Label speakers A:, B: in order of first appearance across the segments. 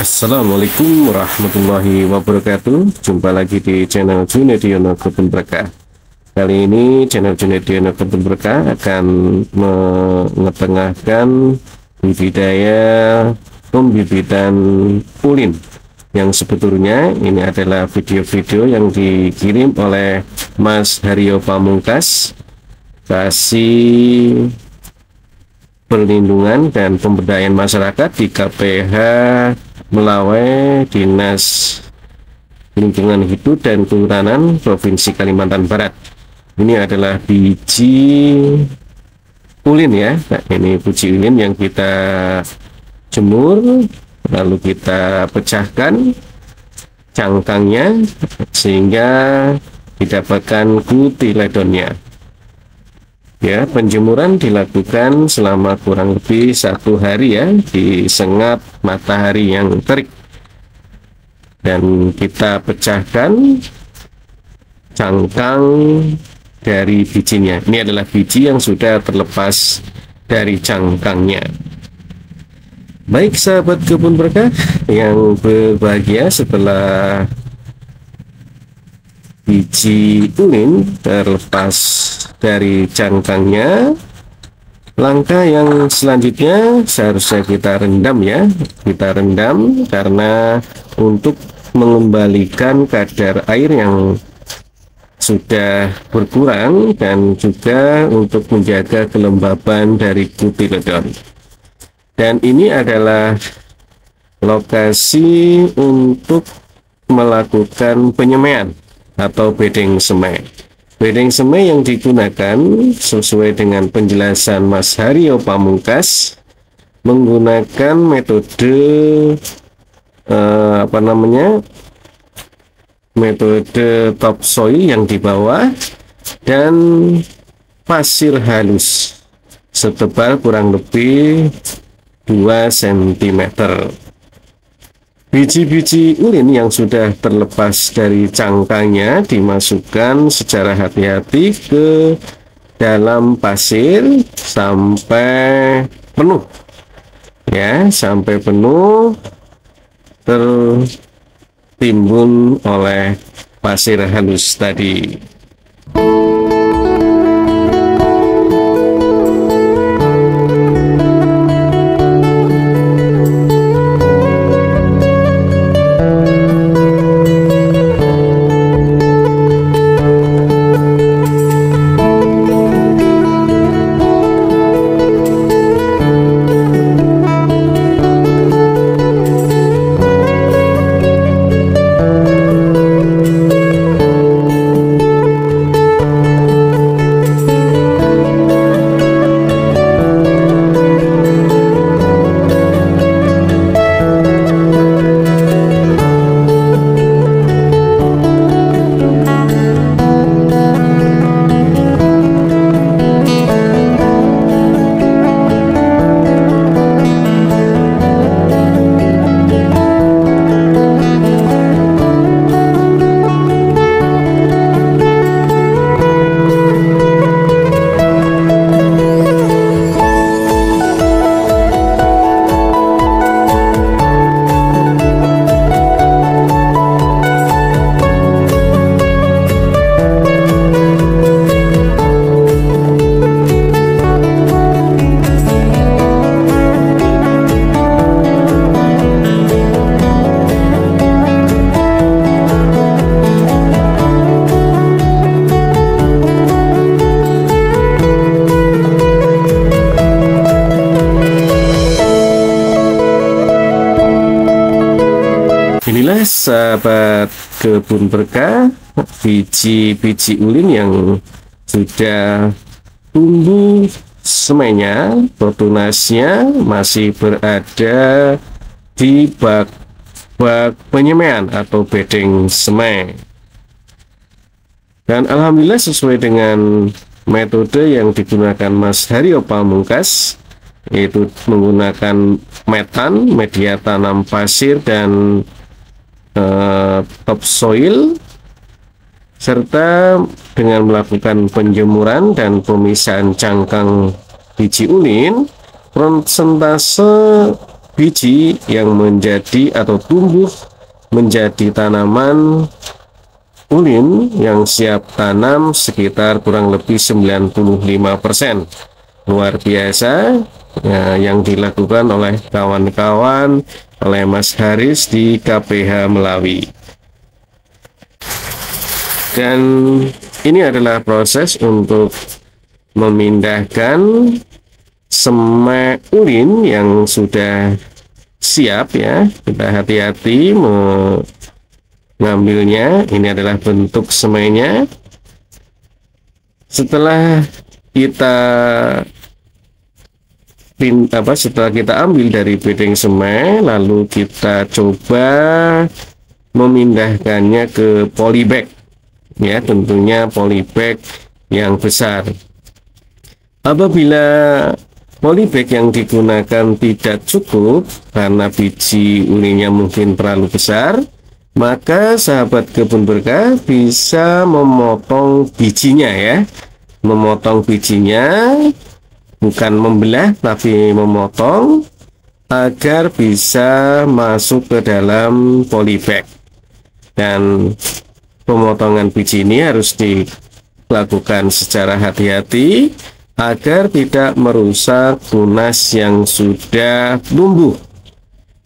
A: Assalamualaikum warahmatullahi wabarakatuh. Jumpa lagi di channel Junediono Kebun Berkah. Kali ini channel Junediono Kebun Berkah akan mengetengahkan budidaya pembibitan ulin, yang sebetulnya ini adalah video-video yang dikirim oleh Mas Haryo Pamungkas, Kasih Perlindungan dan Pemberdayaan Masyarakat di KPH Melawai, Dinas Lingkungan Hidup dan Kehutanan Provinsi Kalimantan Barat. Ini adalah biji ulin ya. Nah, ini biji ulin yang kita jemur, lalu kita pecahkan cangkangnya sehingga didapatkan kutiledonnya. Ya, penjemuran dilakukan selama kurang lebih 1 hari ya, disengat matahari yang terik, dan kita pecahkan cangkang dari bijinya. Ini adalah biji yang sudah terlepas dari cangkangnya. Baik sahabat kebun berkah yang berbahagia, setelah biji ulin terlepas dari cangkangnya, langkah yang selanjutnya seharusnya kita rendam ya. Kita rendam karena untuk mengembalikan kadar air yang sudah berkurang dan juga untuk menjaga kelembaban dari kutiledon. Dan ini adalah lokasi untuk melakukan penyemaian atau bedeng semai. Bedeng semai yang digunakan sesuai dengan penjelasan Mas Haryo Pamungkas menggunakan metode metode topsoil yang di bawah dan pasir halus setebal kurang lebih 2 cm. Biji-biji ulin yang sudah terlepas dari cangkangnya dimasukkan secara hati-hati ke dalam pasir sampai penuh ya, sampai penuh tertimbun oleh pasir halus tadi. Inilah sahabat kebun berkah, biji-biji ulin yang sudah tumbuh semainya, tunasnya masih berada di bak penyemaian atau bedeng semai. Dan alhamdulillah sesuai dengan metode yang digunakan Mas Haryo Pamungkas, yaitu menggunakan metan, media tanam pasir, dan topsoil, serta dengan melakukan penjemuran dan pemisahan cangkang biji ulin, persentase biji yang menjadi atau tumbuh menjadi tanaman ulin yang siap tanam sekitar kurang lebih 95%. Luar biasa yang dilakukan oleh kawan-kawan, oleh Mas Haris di KPH Melawi. Dan ini adalah proses untuk memindahkan semak ulin yang sudah siap ya. Kita hati-hati mengambilnya. Ini adalah bentuk semainya. Setelah kita ambil dari bedeng semai, lalu kita coba memindahkannya ke polybag ya, tentunya polybag yang besar. Apabila polybag yang digunakan tidak cukup karena biji ulinnya mungkin terlalu besar, maka sahabat kebun berkah bisa memotong bijinya ya. Memotong bijinya, bukan membelah tapi memotong agar bisa masuk ke dalam polybag. Dan pemotongan biji ini harus dilakukan secara hati-hati agar tidak merusak tunas yang sudah tumbuh.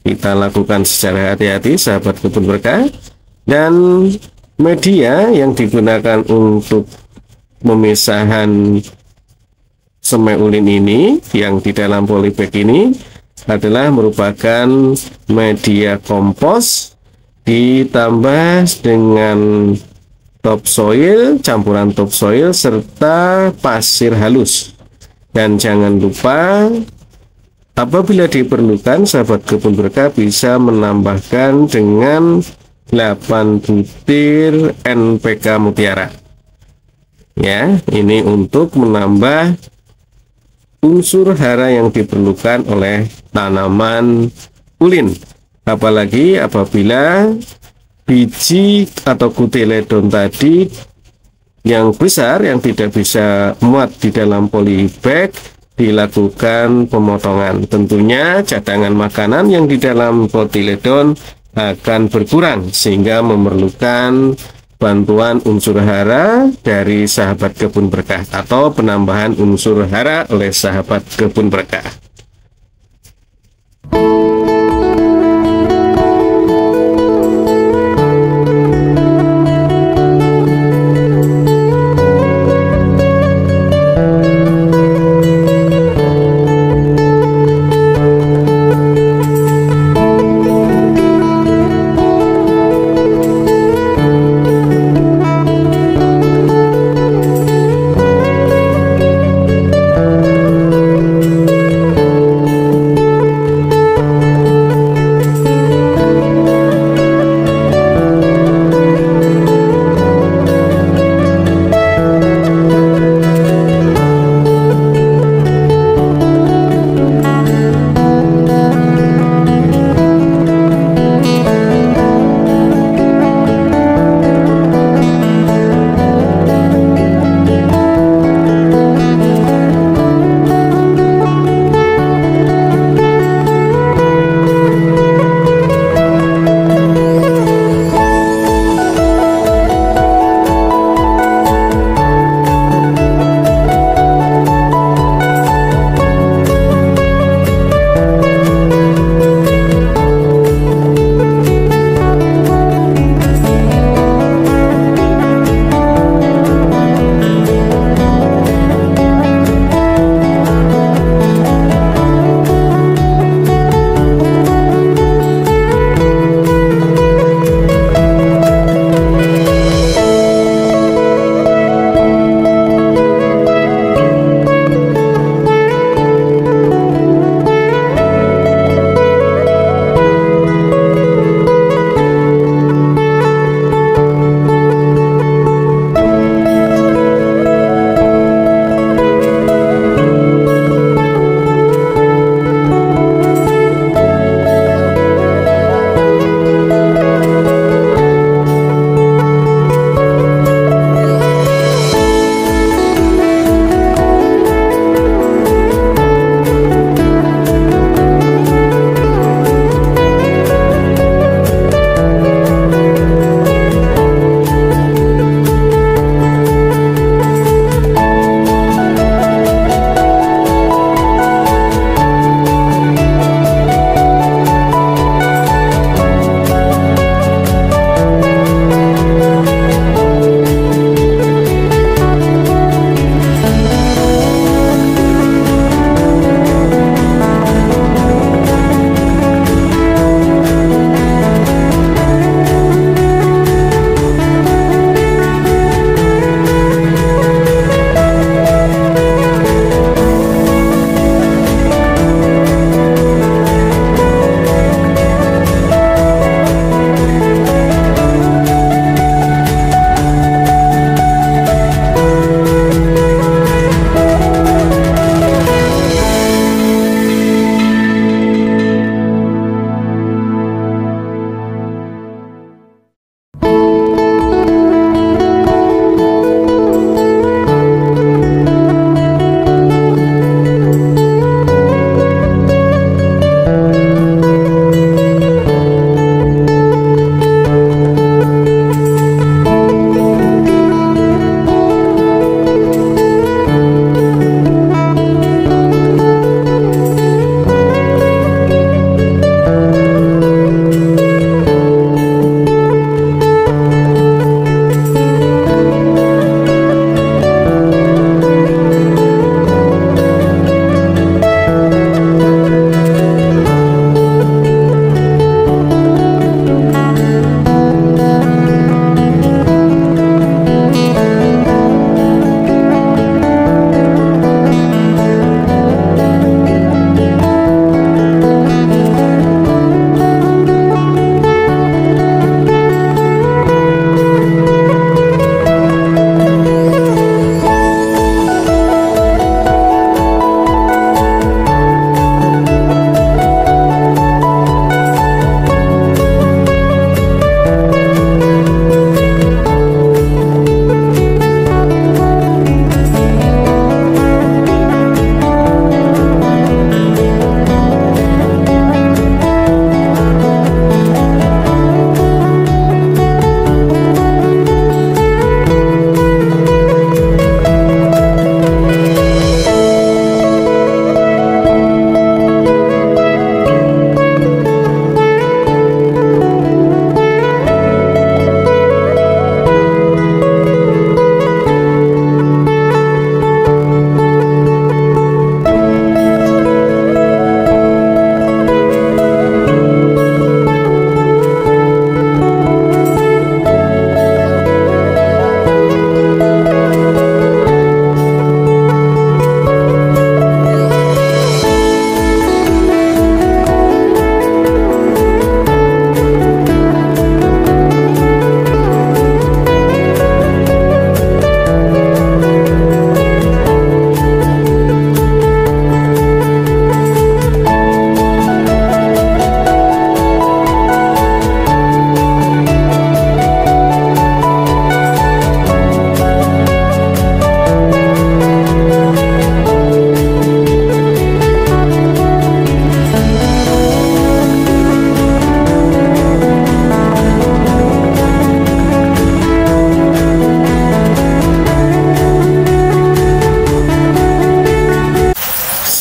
A: Kita lakukan secara hati-hati sahabat kebun berkah. Dan media yang digunakan untuk pemisahan semai ulin ini yang di dalam polybag ini adalah merupakan media kompos ditambah dengan topsoil, campuran topsoil serta pasir halus. Dan jangan lupa apabila diperlukan sahabat kebun berkah bisa menambahkan dengan 8 butir NPK Mutiara. Ya, ini untuk menambah unsur hara yang diperlukan oleh tanaman ulin. Apalagi apabila biji atau kotyledon tadi yang besar yang tidak bisa muat di dalam polybag dilakukan pemotongan. Tentunya cadangan makanan yang di dalam kotyledon akan berkurang sehingga memerlukan bantuan unsur hara dari sahabat kebun berkah atau penambahan unsur hara oleh sahabat kebun berkah.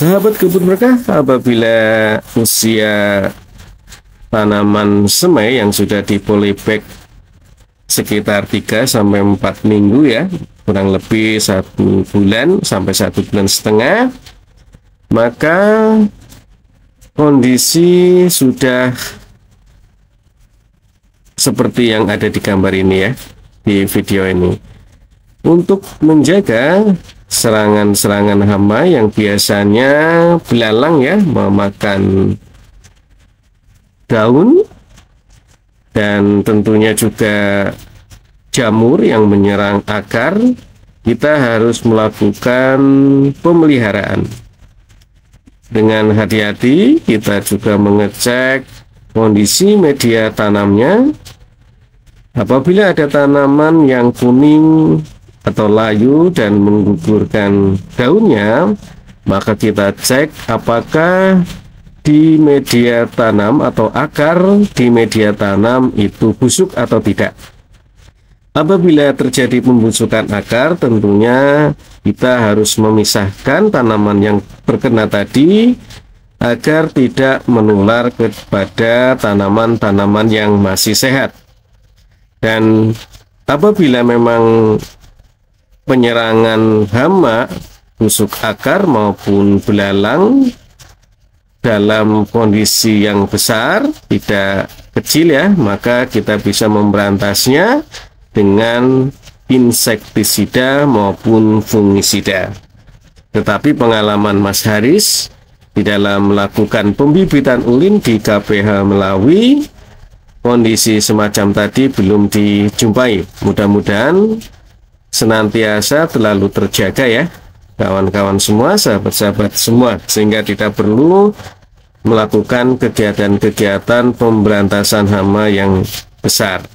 A: Sahabat kebun berkah, apabila usia tanaman semai yang sudah di polybag sekitar 3 sampai 4 minggu ya, kurang lebih 1 bulan sampai 1 bulan setengah, maka kondisi sudah seperti yang ada di gambar ini ya, di video ini. Untuk menjaga serangan-serangan hama yang biasanya belalang ya, memakan daun, dan tentunya juga jamur yang menyerang akar, kita harus melakukan pemeliharaan. Dengan hati-hati kita juga mengecek kondisi media tanamnya. Apabila ada tanaman yang kuning atau layu dan menggugurkan daunnya, maka kita cek apakah di media tanam atau akar di media tanam itu busuk atau tidak. Apabila terjadi pembusukan akar, tentunya kita harus memisahkan tanaman yang terkena tadi agar tidak menular kepada tanaman-tanaman yang masih sehat. Dan apabila memang penyerangan hama, busuk akar maupun belalang dalam kondisi yang besar, tidak kecil ya, maka kita bisa memberantasnya dengan insektisida maupun fungisida. Tetapi pengalaman Mas Haris di dalam melakukan pembibitan ulin di KPH Melawi, kondisi semacam tadi belum dijumpai. Mudah-mudahan senantiasa terlalu terjaga ya kawan-kawan semua, sahabat-sahabat semua, sehingga tidak perlu melakukan kegiatan-kegiatan pemberantasan hama yang besar.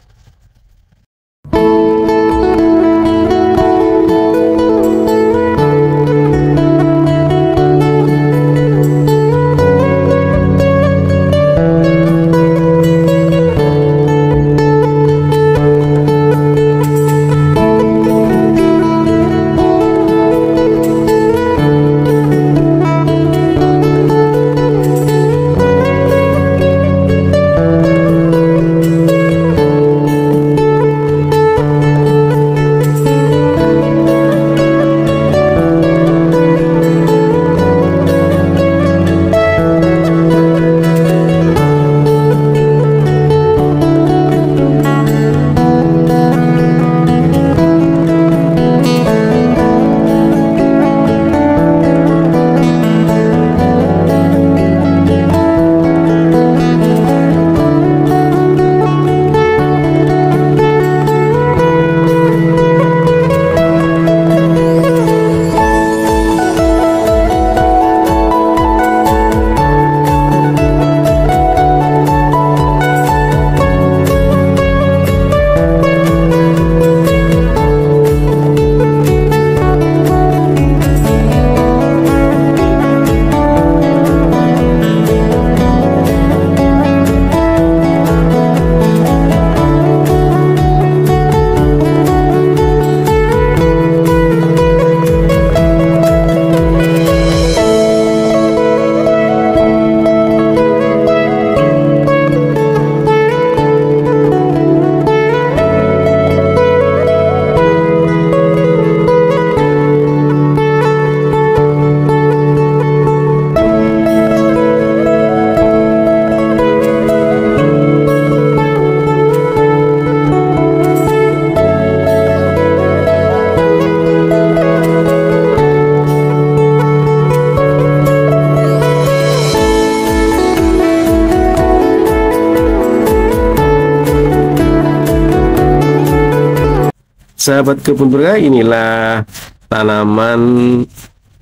A: Sahabat kebun berkah, inilah tanaman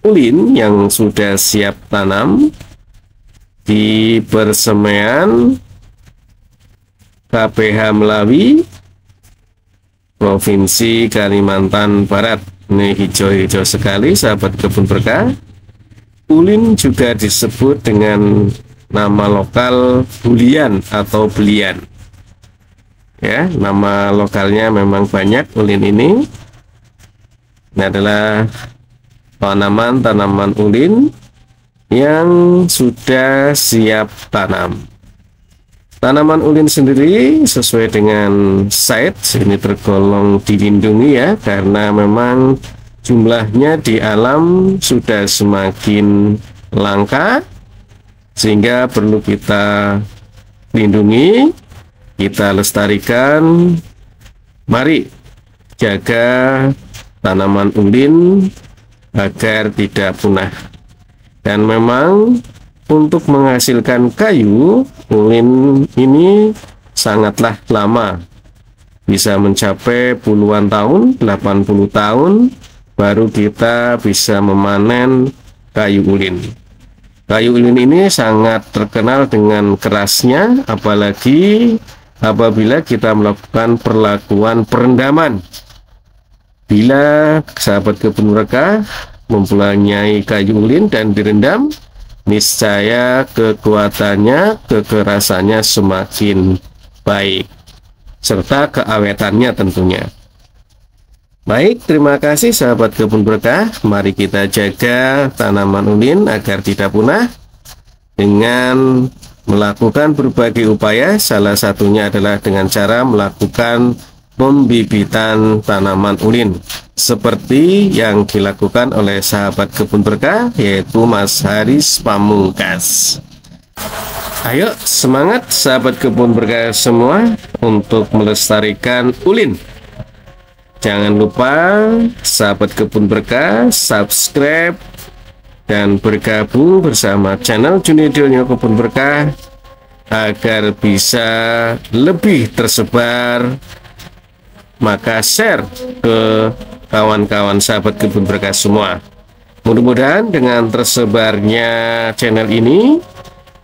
A: ulin yang sudah siap tanam di persemaian KPH Melawi, Provinsi Kalimantan Barat. Ini hijau-hijau sekali sahabat kebun berkah. Ulin juga disebut dengan nama lokal bulian atau belian. Ya, nama lokalnya memang banyak ulin ini. Ini adalah tanaman ulin yang sudah siap tanam. Tanaman ulin sendiri sesuai dengan size ini tergolong dilindungi ya, karena memang jumlahnya di alam sudah semakin langka, sehingga perlu kita lindungi, kita lestarikan. Mari jaga tanaman ulin agar tidak punah. Dan memang untuk menghasilkan kayu, ulin ini sangatlah lama, bisa mencapai puluhan tahun, 80 tahun baru kita bisa memanen kayu ulin. Kayu ulin ini sangat terkenal dengan kerasnya, apalagi apabila kita melakukan perlakuan perendaman. Bila sahabat kebun berkah mempunyai kayu ulin dan direndam, niscaya kekuatannya, kekerasannya semakin baik, serta keawetannya tentunya. Baik, terima kasih sahabat kebun berkah. Mari kita jaga tanaman ulin agar tidak punah dengan melakukan berbagai upaya. Salah satunya adalah dengan cara melakukan pembibitan tanaman ulin seperti yang dilakukan oleh sahabat kebun berkah, yaitu Mas Haris Pamungkas. Ayo semangat sahabat kebun berkah semua untuk melestarikan ulin. Jangan lupa sahabat kebun berkah subscribe dan bergabung bersama channel Junidilnya Kebun Berkah agar bisa lebih tersebar. Maka share ke kawan-kawan sahabat kebun berkah semua. Mudah-mudahan dengan tersebarnya channel ini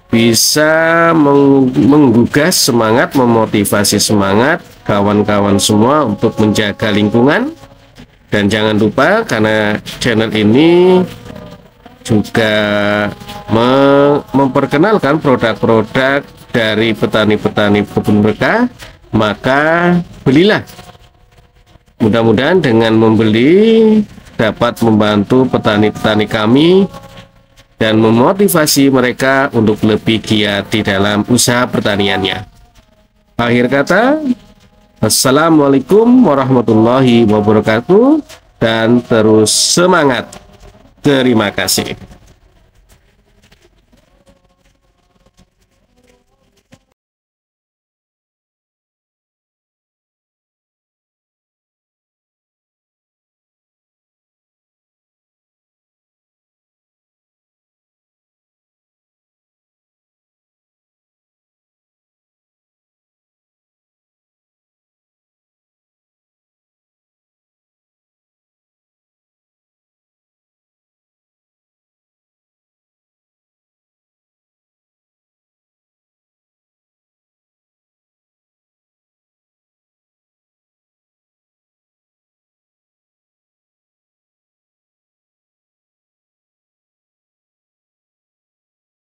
A: bisa menggugah semangat, memotivasi semangat kawan-kawan semua untuk menjaga lingkungan. Dan jangan lupa, karena channel ini juga memperkenalkan produk-produk dari petani-petani kebun berkah, maka belilah. Mudah-mudahan dengan membeli dapat membantu petani-petani kami dan memotivasi mereka untuk lebih giat di dalam usaha pertaniannya. Akhir kata, assalamualaikum warahmatullahi wabarakatuh, dan terus semangat. Terima kasih.